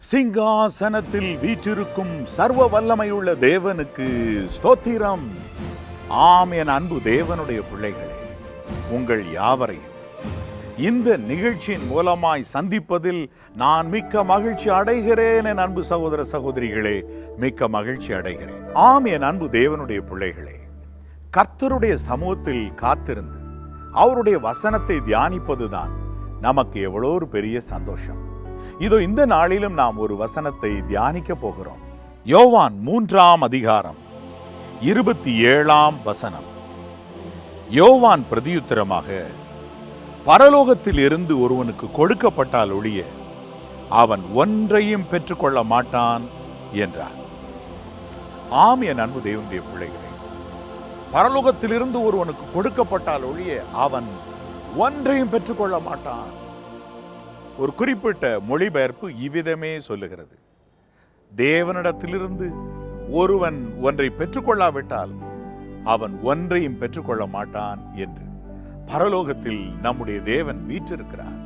சிங்காசனத்தில் வீற்றிருக்கும் சர்வ வல்லமையுள்ள தேவனுக்கு ஸ்தோத்திரம். ஆம், என் அன்பு தேவனுடைய பிள்ளைகளே, உங்கள் யாவரையும் இந்த நிகழ்ச்சியின் மூலமாய் சந்திப்பதில் நான் மிக்க மகிழ்ச்சி அடைகிறேன். என் அன்பு சகோதர சகோதரிகளே, மிக்க மகிழ்ச்சி அடைகிறேன். ஆம், என் அன்பு தேவனுடைய பிள்ளைகளே, கர்த்தருடைய சமூகத்தில் காத்திருந்து அவருடைய வசனத்தை தியானிப்பதுதான் நமக்கு எவ்வளோ ஒரு பெரிய சந்தோஷம். இதோ இந்த நாளிலும் நாம் ஒரு வசனத்தை தியானிக்க போகிறோம். யோவான் 3ஆம் அதிகாரம் 27ஆம் வசனம். யோவான் பிரதியுத்தரமாக, பரலோகத்தில் இருந்து ஒருவனுக்கு கொடுக்கப்பட்டால் ஒழிய அவன் ஒன்றையும் பெற்றுக்கொள்ள மாட்டான் என்றார். ஆம், என் அன்பு தேவனுடைய பிள்ளைகளே, பரலோகத்திலிருந்து ஒருவனுக்கு கொடுக்கப்பட்டால் ஒழிய அவன் ஒன்றையும் பெற்றுக்கொள்ள மாட்டான். ஒரு குறிப்பிட்ட மொழிபெயர்ப்பு இவ்விதமே சொல்லுகிறது: தேவனிடத்திலிருந்து ஒருவன் ஒன்றை பெற்றுக்கொள்ளாவிட்டால் அவன் ஒன்றையும் பெற்றுக்கொள்ள மாட்டான் என்று. பரலோகத்தில் நம்முடைய தேவன் வீற்றிருக்கிறார்.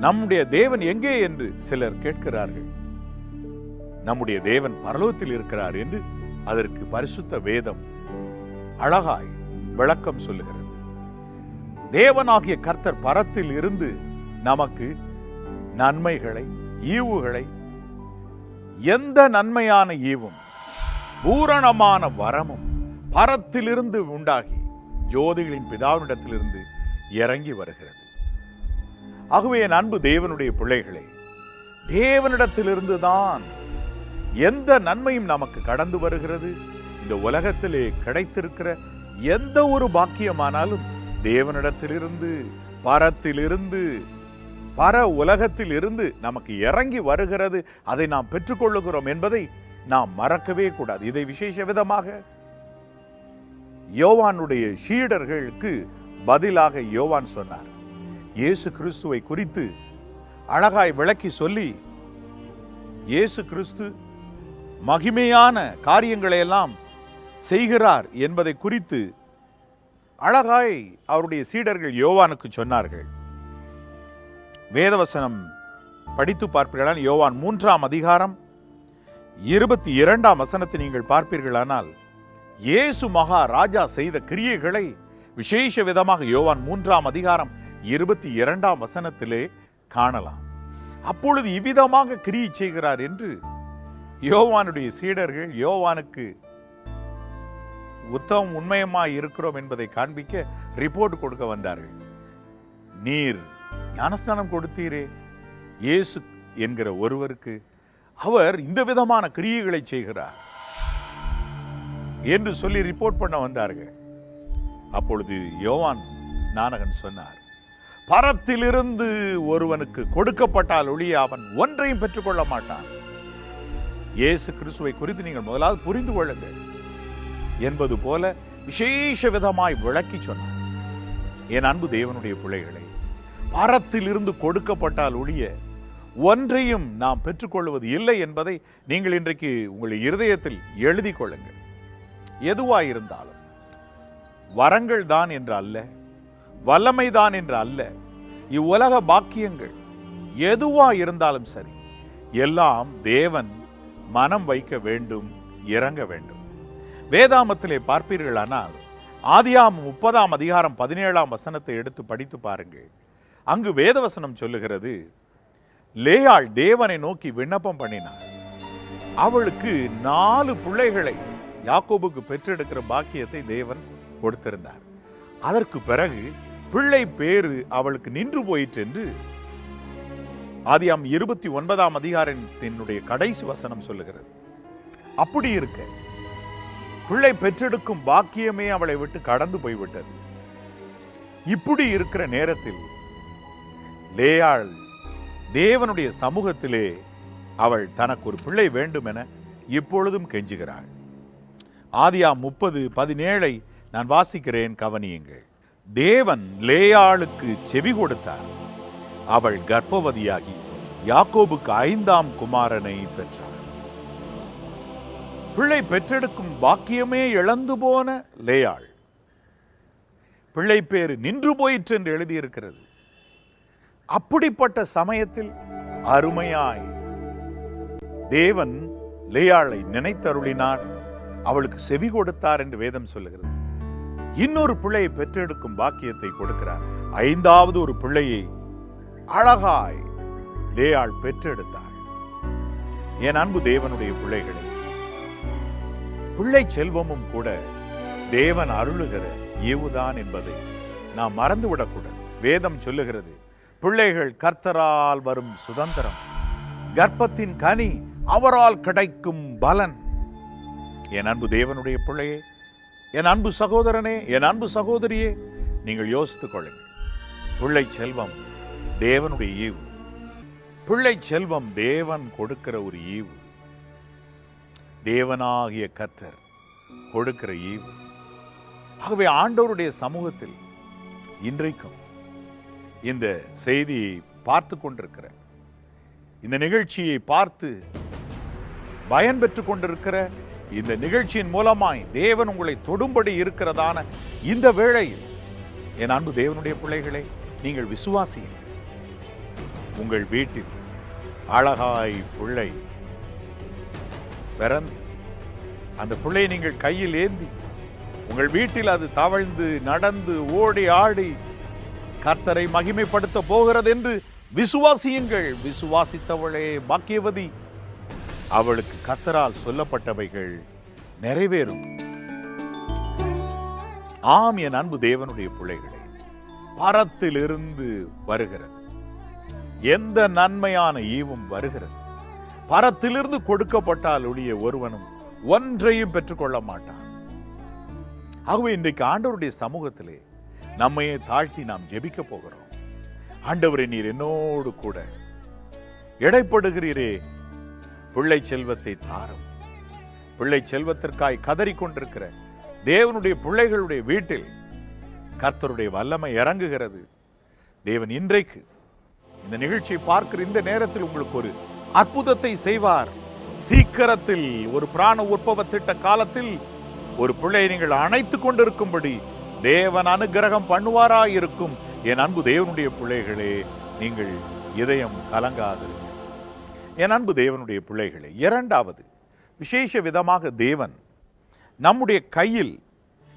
நம்முடைய தேவன் எங்கே என்று சிலர் கேட்கிறார்கள். நம்முடைய தேவன் பரலோகத்தில் இருக்கிறார் என்று அதற்கு பரிசுத்த வேதம் அழகாய் விளக்கம் சொல்லுகிறது. தேவனாகிய கர்த்தர் பரத்தில் இருந்து நமக்கு நன்மைகளை, ஈவுகளை, எந்த நன்மையான ஈவும் பூரணமான வரமும் பரத்திலிருந்து உண்டாகி ஜோதிகளின் பிதாவினிடத்திலிருந்து இறங்கி வருகிறது. ஆகவே என் அன்பு தேவனுடைய பிள்ளைகளே, தேவனிடத்திலிருந்து தான் எந்த நன்மையும் நமக்கு கடந்து வருகிறது. இந்த உலகத்திலே கிடைத்திருக்கிற எந்த ஒரு பாக்கியமானாலும் தேவனிடத்திலிருந்து, பரத்திலிருந்து, பர உலகத்தில் இருந்து நமக்கு இறங்கி வருகிறது. அதை நாம் பெற்றுக்கொள்ளுகிறோம் என்பதை நாம் மறக்கவே கூடாது. இதை விசேஷ விதமாக யோவானுடைய சீடர்களுக்கு பதிலாக யோவான் சொன்னார். இயேசு கிறிஸ்துவை குறித்து அழகாய் விளக்கி சொல்லி, இயேசு கிறிஸ்து மகிமையான காரியங்களை எல்லாம் செய்கிறார் என்பதை குறித்து அழகாய் அவருடைய சீடர்கள் யோவானுக்கு சொன்னார்கள். வேதவசனம் படித்து பார்ப்பீர்களானால் யோவான் 3ஆம் அதிகாரம் 22ஆம் வசனத்தை நீங்கள் பார்ப்பீர்களானால் இயேசு மகா ராஜா செய்த கிரியைகளை விசேஷ விதமாக யோவான் 3ஆம் அதிகாரம் 22ஆம் வசனத்திலே காணலாம். அப்பொழுது இவ்விதமாக கிரியை செய்கிறார் என்று யோவானுடைய சீடர்கள் யோவானுக்கு உத்தமம் உண்மையமாய் இருக்கிறோம் என்பதை காண்பிக்க ரிப்போர்ட் கொடுக்க வந்தார்கள். நீர் ஞானஸ்நானம் கொடுத்தீரே இயேசு என்கிற ஒருவருக்கு, அவர் இந்த விதமான கிரியைகளை செய்கிறார் என்று சொல்லி ரிப்போர்ட் பண்ண வந்தார்கள். அப்பொழுது யோவான் ஸ்நானகன் சொன்னார், பரத்திலிருந்து ஒருவனுக்கு கொடுக்கப்பட்டால் ஒழிய அவன் ஒன்றையும் பெற்றுக்கொள்ள மாட்டான். இயேசு கிறிஸ்துவை குறித்து நீங்கள் முதலாவது புரிந்து கொள்ளுங்கள் என்பது போல விசேஷ விதமாய் விளக்கி சொன்னார். என் அன்பு தேவனுடைய பிள்ளைகளை, பரத்திலிருந்து கொடுக்கப்பட்டால் ஒழிய ஒன்றையும் நாம் பெற்றுக்கொள்வது இல்லை என்பதை நீங்கள் இன்றைக்கு உங்கள் இருதயத்தில் எழுதி கொள்ளுங்கள். எதுவாயிருந்தாலும் வரங்கள் தான் என்று அல்ல, வல்லமைதான் என்று அல்ல, இவ்வுலக பாக்கியங்கள் எதுவாயிருந்தாலும் சரி, எல்லாம் தேவன் மனம் வைக்க வேண்டும், இறங்க வேண்டும். வேதாமத்திலே பார்ப்பீர்களானால் ஆதியாகமம் 30ஆம் அதிகாரம் 17ஆம் வசனத்தை எடுத்து படித்து பாருங்கள். அங்கு வேதவசனம் சொல்லுகிறது, லேயாள் தேவனை நோக்கி விண்ணப்பம் பண்ணினாள். அவளுக்கு 4 பிள்ளைகளை யாக்கோபுக்கு பெற்றெடுக்கிற பாக்கியத்தை தேவன் கொடுத்திருந்தார். அதற்கு பிறகு பிள்ளை பேரு அவளுக்கு நின்று போயிற்று என்று ஆதியாகமம் 29ஆம் அதிகாரத்தினுடைய கடைசி வசனம் சொல்லுகிறது. அப்படி இருக்க பிள்ளை பெற்றெடுக்கும் பாக்கியமே அவளை விட்டு கடந்து போய்விட்டது. இப்படி இருக்கிற நேரத்தில் லேயாள் தேவனுடைய சமூகத்திலே அவள் தனக்கு ஒரு பிள்ளை வேண்டும் என இப்பொழுதும் கெஞ்சுகிறாள். ஆதியாகமம் 30:17 நான் வாசிக்கிறேன், கவனியுங்கள். தேவன் லேயாளுக்கு செவி கொடுத்தார். அவள் கர்ப்பவதியாகி யாக்கோபுக்கு 5ஆம் குமாரனை பெற்றார். பிள்ளை பெற்றெடுக்கும் பாக்கியமே இழந்து போன லேயாள் பிள்ளை பேரு நின்று போயிற்று என்று எழுதியிருக்கிறது. அப்படிப்பட்ட சமயத்தில் அருமையாய் தேவன் லேயாளை நினைத்தருளினார், அவளுக்கு செவி கொடுத்தார் என்று வேதம் சொல்லுகிறது. இன்னொரு பிள்ளையை பெற்றெடுக்கும் பாக்கியத்தை கொடுக்கிறார். 5வது ஒரு பிள்ளையை அழகாய் லேயாள் பெற்றெடுத்தாள். என் அன்பு தேவனுடைய பிள்ளைகளே, பிள்ளை செல்வமும் கூட தேவன் அருளுகிற ஈவுதான் என்பதை நாம் மறந்துவிடக்கூடாது. வேதம் சொல்லுகிறது, பிள்ளைகள் கர்த்தரால் வரும் சுதந்திரம், கர்ப்பத்தின் கனி அவரால் கிடைக்கும் பலன். என் அன்பு தேவனுடைய பிள்ளையே, என் அன்பு சகோதரனே, என் அன்பு சகோதரியே, நீங்கள் யோசித்துக் கொள்ளுங்கள். பிள்ளை செல்வம் தேவனுடைய ஈவு. பிள்ளை செல்வம் தேவன் கொடுக்கிற ஒரு ஈவு. தேவனாகிய கர்த்தர் கொடுக்கிற ஈவு. ஆகவே ஆண்டவருடைய சமூகத்தில் இன்றைக்கும் இந்த செய்தியை பார்த்து கொண்டிருக்கிற, இந்த நிகழ்ச்சியை பார்த்து பயன் பெற்றுக் கொண்டிருக்கிற, இந்த நிகழ்ச்சியின் மூலமாய் தேவன் உங்களை தொடும்படி இருக்கிறதான இந்த வேளையில் என் அன்பு தேவனுடைய பிள்ளைகளே, நீங்கள் விசுவாசியுங்கள். உங்கள் வீட்டில் அழகாய் பிள்ளை பிறந்து அந்த பிள்ளையை நீங்கள் கையில் ஏந்தி உங்கள் வீட்டில் அது தவழ்ந்து நடந்து ஓடி ஆடி கர்த்தரை மகிமைப்படுத்த போகிறது என்று விசுவாசியுங்கள். விசுவாசித்தவளே பாக்கியவதி, அவளுக்கு கர்த்தரால் சொல்லப்பட்டவைகள் நிறைவேறும். ஆம், என் அன்பு தேவனுடைய பிள்ளைகளே, பரத்திலிருந்து வருகிறது எந்த நன்மையான ஈவும் வருகிறது. பரத்திலிருந்து கொடுக்கப்பட்டால் ஒழிய ஒருவனும் ஒன்றையும் பெற்றுக்கொள்ள மாட்டான். ஆகவே இன்றைக்கு ஆண்டவருடைய சமூகத்திலே நம்மையே தாழ்த்தி நாம் ஜெபிக்க போகிறோம். ஆண்டவரே, நீர் என்னோடு கூட எடைப்படுகிறீரே, பிள்ளை செல்வத்தை தாரும். பிள்ளை செல்வத்திற்காய் கதறிக்கொண்டிருக்கிற தேவனுடைய பிள்ளைகளுடைய வீட்டில் கர்த்தருடைய வல்லமை இறங்குகிறது. தேவன் இன்றைக்கு இந்த நிகழ்ச்சியை பார்க்கிற இந்த நேரத்தில் உங்களுக்கு ஒரு அற்புதத்தை செய்வார். சீக்கிரத்தில் ஒரு பிராண உற்பவ திட்ட காலத்தில் ஒரு பிள்ளையை நீங்கள் அணைத்துக் கொண்டிருக்கும்படி தேவன் அனுக்கிரகம் பண்ணுவாராயிருக்கும். என் அன்பு தேவனுடைய பிள்ளைகளே, நீங்கள் இதயம் கலங்காது. என் அன்பு தேவனுடைய பிள்ளைகளே, 2வது விசேஷ விதமாக தேவன் நம்முடைய கையில்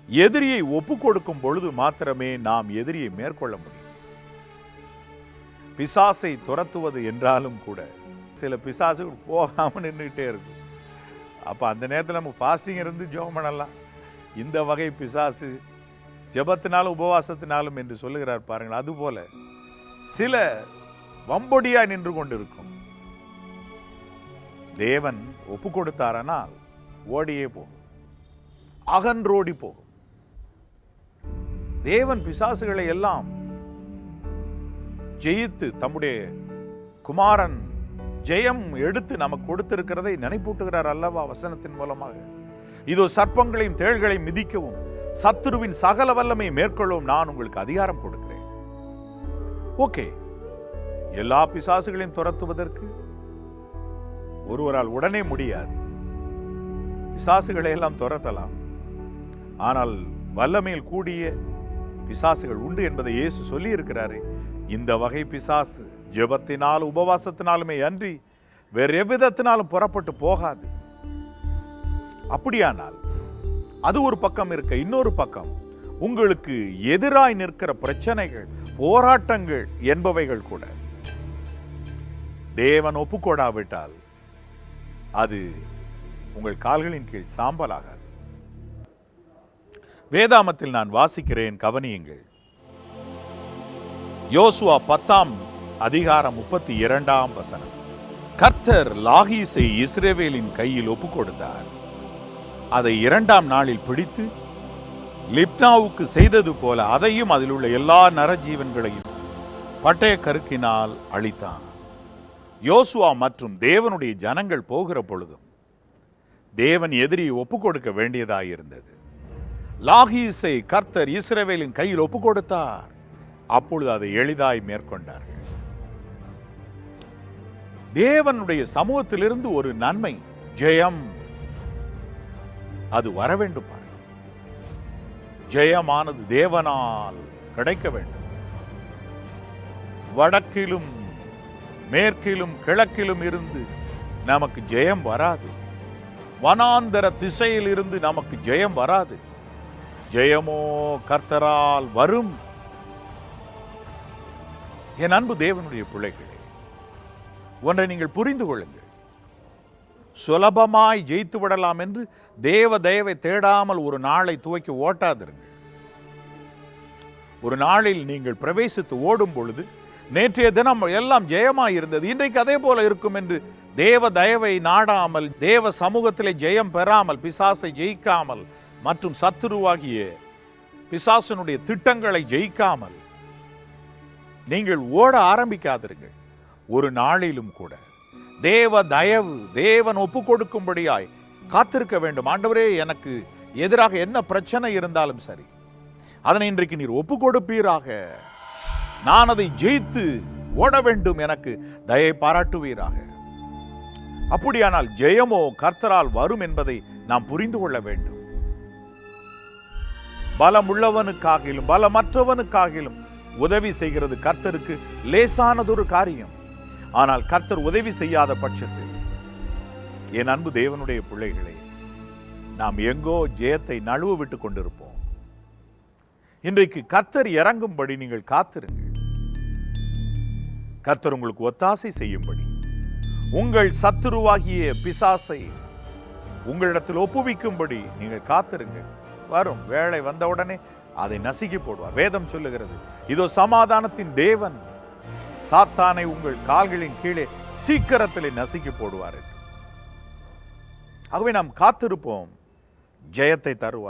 எதிரியை ஒப்பு கொடுக்கும் பொழுது மாத்திரமே நாம் எதிரியை மேற்கொள்ள முடியும். பிசாசை துரத்துவது என்றாலும் கூட சில பிசாசுகள் போகாம நின்றுகிட்டே இருக்கும். அப்ப அந்த நேரத்தில் நம்ம ஃபாஸ்டிங் இருந்து ஜெபம் பண்ணலாம். இந்த வகை பிசாசு ஜெபத்தினாலும் உபவாசத்தினாலும் என்று சொல்லுகிறார் பாருங்கள். அதுபோல சில வம்பொடியா நின்று கொண்டிருக்கும். தேவன் ஒப்பு கொடுத்தாரனால் ஓடியே போகும், அகன்றோடி போகும். தேவன் பிசாசுகளை எல்லாம் ஜெயித்து தம்முடைய குமாரன் ஜெயம் எடுத்து நமக்கு கொடுத்திருக்கிறதை நினைப்பூட்டுகிறார் அல்லவா வசனத்தின் மூலமாக. இதோ சர்ப்பங்களையும் தேள்களையும் மிதிக்கவும் சத்துருவின் சகல வல்லமை மேற்கொள்ளவும் நான் உங்களுக்கு அதிகாரம் கொடுக்கிறேன். ஓகே, எல்லா பிசாசுகளையும் துரத்துவதற்கு ஒருவரால் உடனே முடியாது. பிசாசுகளை எல்லாம் துரத்தலாம், ஆனால் வல்லமையில் கூடிய பிசாசுகள் உண்டு என்பதை இயேசு சொல்லி இருக்கிறாரே. இந்த வகை பிசாசு ஜெபத்தினால் உபவாசத்தினாலுமே அன்றி வேறு எவ்விதத்தினாலும் புறப்பட்டு போகாது. அப்படியானால் அது ஒரு பக்கம் இருக்க, இன்னொரு பக்கம் உங்களுக்கு எதிராய் நிற்கிற பிரச்சனைகள், போராட்டங்கள் என்பவைகள் கூட தேவன் ஒப்புக்கொடாவிட்டால் அது உங்கள் கால்களின் கீழ் சாம்பலாகாது. வேதாமத்தில் நான் வாசிக்கிறேன், கவனியுங்கள். யோசுவா 10ஆம் அதிகாரம் 32ஆம் வசனம். கர்த்தர் லாகீசை இஸ்ரவேலின் கையில் ஒப்பு கொடுத்தார். அதை 2ஆம் நாளில் பிடித்து லிப்னாவுக்கு செய்தது போல அதையும் அதில் உள்ள எல்லா நரஜீவன்களையும் பட்டய கருக்கினால் அழித்தான். யோசுவா மற்றும் தேவனுடைய ஜனங்கள் போகிற பொழுதும் தேவன் எதிரியை ஒப்பு கொடுக்க வேண்டியதாயிருந்தது. லாகீசை கர்த்தர் இஸ்ரவேலின் கையில் ஒப்பு கொடுத்தார். அப்பொழுது அதை எளிதாய் மேற்கொண்டார்கள். தேவனுடைய சமூகத்திலிருந்து ஒரு நன்மை, ஜெயம், அது வர வேண்டும். பாருங்கள், ஜெயமானது தேவனால் கிடைக்க வேண்டும். வடக்கிலும் மேற்கிலும் கிழக்கிலும் இருந்து நமக்கு ஜெயம் வராது. வனாந்தர திசையில் இருந்து நமக்கு ஜெயம் வராது. ஜெயமோ கர்த்தரால் வரும். என் அன்பு தேவனுடைய பிள்ளைகளே, ஒன்றை நீங்கள் புரிந்து கொள்ளுங்கள். சுலபமாய் ஜெயித்து விடலாம் என்று தேவ தயவை தேடாமல் ஒரு நாளை துவக்கி ஓட்டாதிருங்கள். ஒரு நாளில் நீங்கள் பிரவேசித்து ஓடும் பொழுது நேற்றைய தினம் எல்லாம் ஜெயமாய் இருந்தது, இன்றைக்கு அதே போல இருக்கும் என்று தேவ தயவை நாடாமல், தேவ சமூகத்திலே ஜெயம் பெறாமல், பிசாசை ஜெயிக்காமல் மற்றும் சத்துருவாகிய பிசாசனுடைய திட்டங்களை ஜெயிக்காமல் நீங்கள் ஓட ஆரம்பிக்காதிருங்கள். ஒரு நாளிலும் கூட தேவ தயவு, தேவன் ஒப்பு கொடுக்கும்படியாய் காத்திருக்க வேண்டும். ஆண்டவரே, எனக்கு எதிராக என்ன பிரச்சனை இருந்தாலும் சரி, அதனை இன்றைக்கு நீர் ஒப்பு கொடுப்பீராக. நான் அதை ஜெயித்து ஓட வேண்டும், எனக்கு தயை பாராட்டுவீராக. அப்படியானால் ஜெயமோ கர்த்தரால் வரும் என்பதை நாம் புரிந்து கொள்ள வேண்டும். பலமுள்ளவனுக்காகிலும் பலமற்றவனுக்காகிலும் உதவி செய்கிறது கர்த்தருக்கு லேசானதொரு காரியம். ஆனால் கர்த்தர் உதவி செய்யாத பட்சத்தில், என் அன்பு தேவனுடைய பிள்ளைகளே, நாம் எங்கோ ஜெயத்தை நழுவ விட்டு கொண்டிருப்போம். இன்றைக்கு கர்த்தர் இறங்கும்படி நீங்கள் காத்திருங்கள். கர்த்தர் உங்களுக்கு ஒத்தாசை செய்யும்படி, உங்கள் சத்துருவாகிய பிசாசை உங்களிடத்தில் ஒப்புவிக்கும்படி நீங்கள் காத்திருங்கள். வரும் வேளை வந்தவுடனே அதை நசுக்கி போடுவார். வேதம் சொல்லுகிறது, இதோ சமாதானத்தின் தேவன் சாத்தானை உங்கள் கால்களின் கீழே சீக்கிரத்திலே நசுக்கி போடுவார். ஆகவே நாம் காத்திருப்போம், ஜெயத்தை தருவார்.